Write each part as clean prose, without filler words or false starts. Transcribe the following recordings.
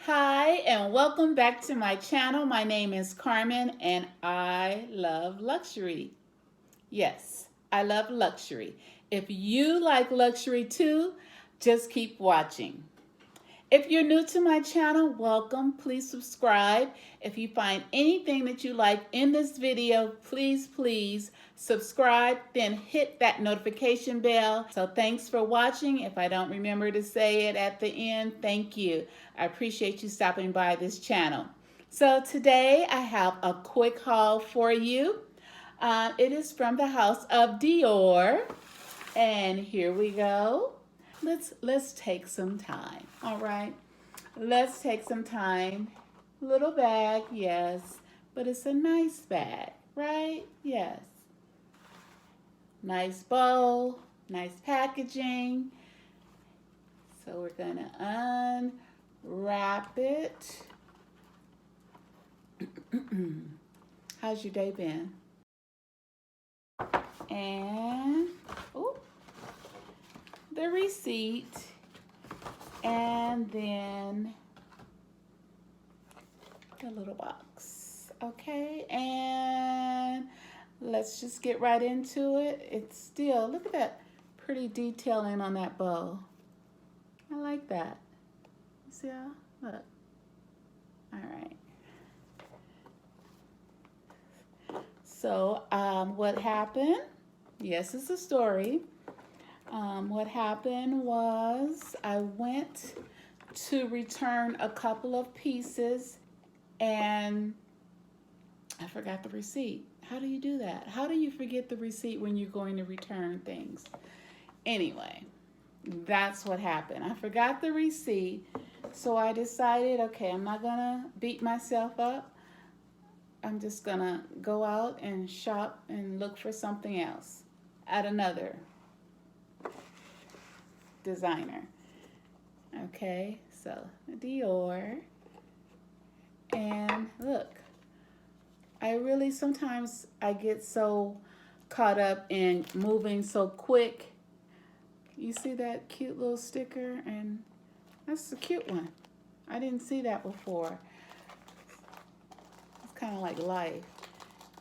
Hi, and welcome back to my channel. My name is Carmen, and I love luxury. Yes, I love luxury. If you like luxury too, just keep watching. If you're new to my channel, welcome. Please subscribe. If you find anything that you like in this video, please subscribe, then hit that notification bell. So thanks for watching. If I don't remember to say it at the end, thank you. I appreciate you stopping by this channel. So today I have a quick haul for you. It is from the house of Dior, and here we go. Let's take some time. All right, let's take some time. Little bag, yes, but it's a nice bag, right? Yes. Nice bow, nice packaging. So we're gonna unwrap it. How's your day been? And the receipt, and then the little box. Okay, and let's just get right into it. It's still, look at that pretty detailing on that bow. I like that. You see how? Look. All right. So what happened? Yes, it's a story. What happened was I went to return a couple of pieces and I forgot the receipt. How do you do that? How do you forget the receipt when you're going to return things? Anyway, that's what happened. I forgot the receipt, so I decided, okay, I'm not gonna beat myself up. I'm just gonna go out and shop and look for something else at another designer. Okay, so Dior, and look, sometimes I get so caught up in moving so quick. You see that cute little sticker? And that's a cute one. I didn't see that before. It's kind of like life.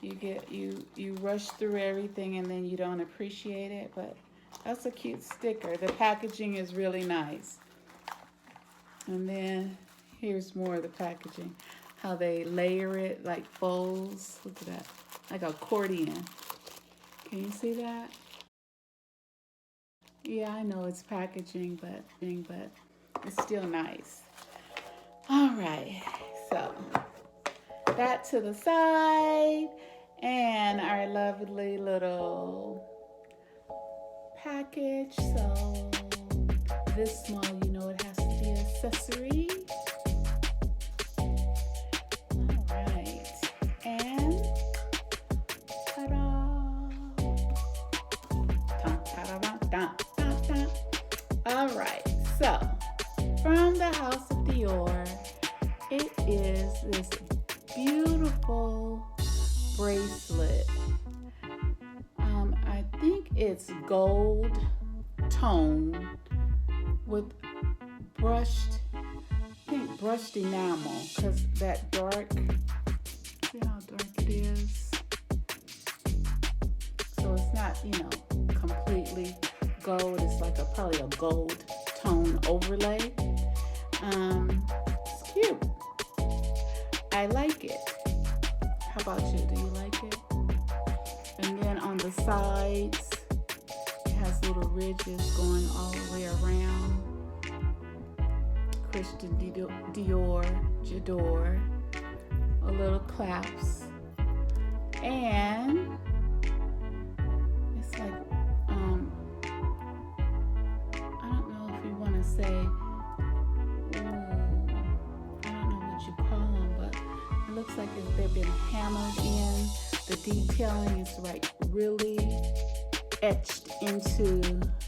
You rush through everything and then you don't appreciate it, but that's a cute sticker. The packaging is really nice. And then here's more of the packaging. How they layer it like folds. Look at that. Like accordion. Can you see that? Yeah, I know it's packaging, but it's still nice. All right. So that to the side. And our lovely little package. So this small, you know it has to be an accessory. All right, and ta-da! Ta-da-da-da-da-da. All right, so from the house of Dior, it is this beautiful bracelet. I think it's gold tone with brushed enamel, because that dark, see how dark it is? So it's not, completely gold. It's like probably a gold tone overlay. It's cute. I like it. How about you? Do you like it? And then on the sides, it has little ridges going all the way around. Christian Dior, J'adore, a little clasp, and it's like, I don't know if you want to say, I don't know what you call them, but it looks like they've been hammered in. The detailing is like really etched into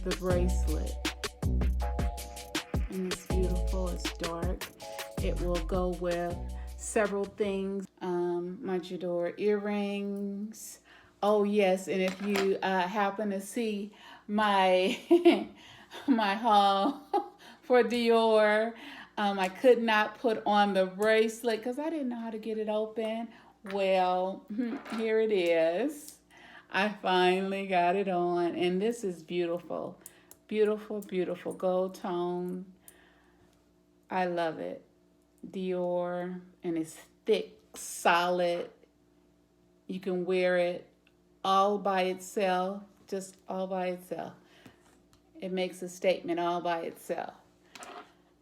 the bracelet. And it's beautiful, it's dark. It will go with several things. My J'adore earrings. Oh yes, and if you happen to see my my haul for Dior, I could not put on the bracelet because I didn't know how to get it open. Well, here it is. I finally got it on, and this is beautiful. Beautiful, beautiful gold tone. I love it. Dior, and it's thick, solid. You can wear it all by itself, just all by itself. It makes a statement all by itself.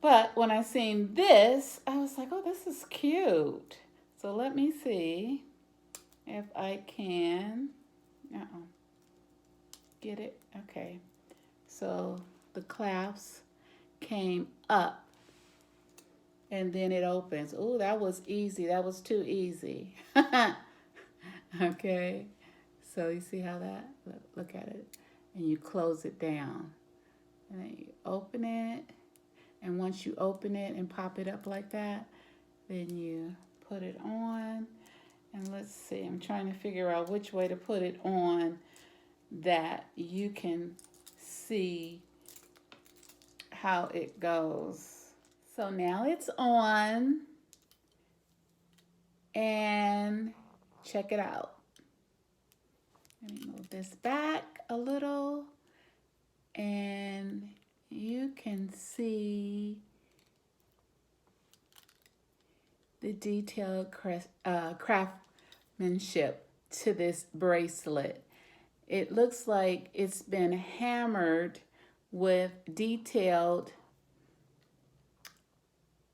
But when I seen this, I was like, oh, this is cute. So let me see if I can. Get it? Okay. So the clasp came up and then it opens. Oh, that was easy. That was too easy. Okay. So you see how that, look at it. And you close it down. And then you open it. And once you open it and pop it up like that, then you put it on. And let's see, I'm trying to figure out which way to put it on that you can see how it goes. So now it's on, and check it out. Let me move this back a little, and you can see the detailed craftsmanship to this bracelet. It looks like it's been hammered with detailed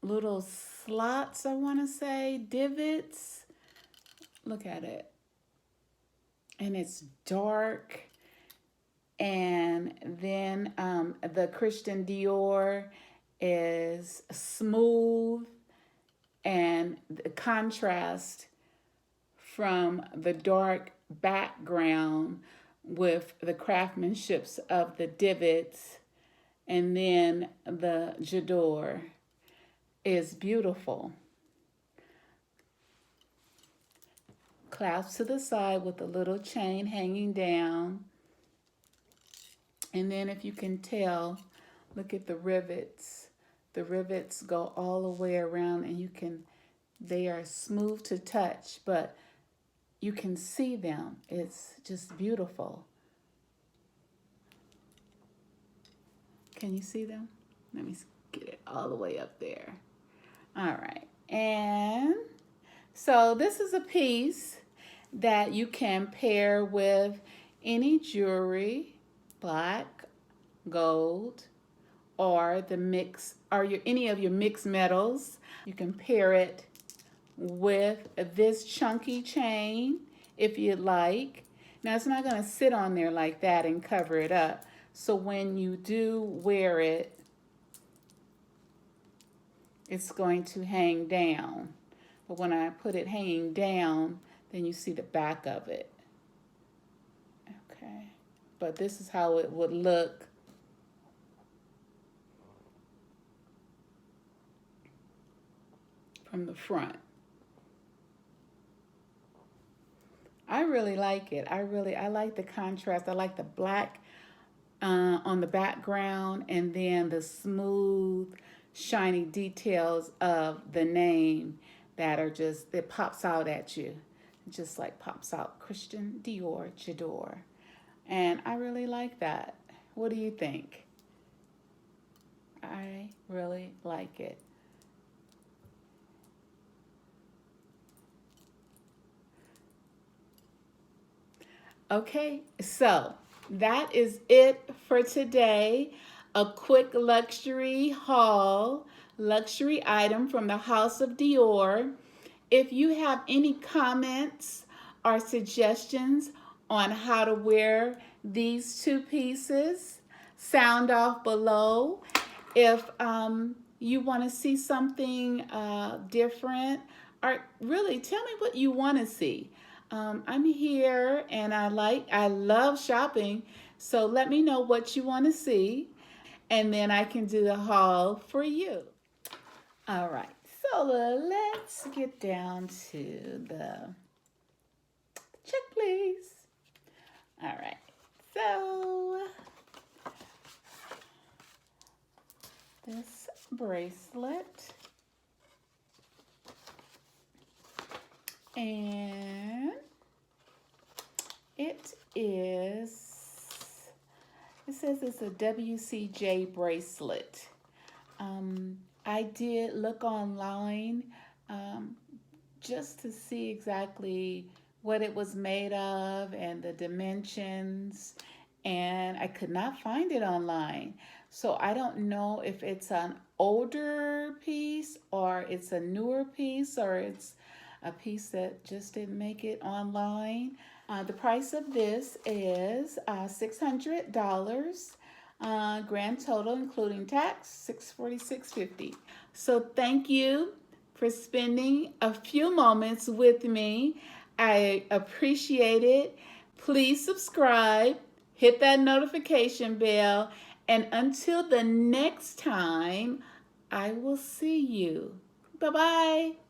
little slots, I want to say, divots. Look at it. And it's dark. And then the Christian Dior is smooth, and the contrast from the dark background with the craftsmanships of the divots and then the j'adore is beautiful. Clasp to the side with a little chain hanging down. And then if you can tell, look at the rivets. The rivets go all the way around, and they are smooth to touch, but you can see them. It's just beautiful. Can you see them? Let me get it all the way up there. All right. And so this is a piece that you can pair with any jewelry, black, gold, or any of your mixed metals. You can pair it with this chunky chain if you'd like. Now it's not going to sit on there like that and cover it up. So when you do wear it, it's going to hang down. But when I put it hanging down, then you see the back of it. Okay. But this is how it would look from the front. I really like it. I like the contrast. I like the black on the background, and then the smooth, shiny details of the name that are just, it pops out at you. It just like pops out, Christian Dior j'adore. And I really like that. What do you think? I really like it. Okay, so that is it for today. A quick luxury haul, luxury item from the House of Dior. If you have any comments or suggestions on how to wear these two pieces, sound off below. If you want to see something different, or really tell me what you want to see. I'm here, and I love shopping, so let me know what you want to see, and then I can do the haul for you. All right, so let's get down to the check, please. All right, so this bracelet. And it says it's a WCJ bracelet. I did look online just to see exactly what it was made of and the dimensions, and I could not find it online. So I don't know if it's an older piece or it's a newer piece or it's a piece that just didn't make it online. The price of this is $600. Grand total including tax $646.50. So thank you for spending a few moments with me. I appreciate it. Please subscribe, hit that notification bell, and until the next time, I will see you. Bye-bye.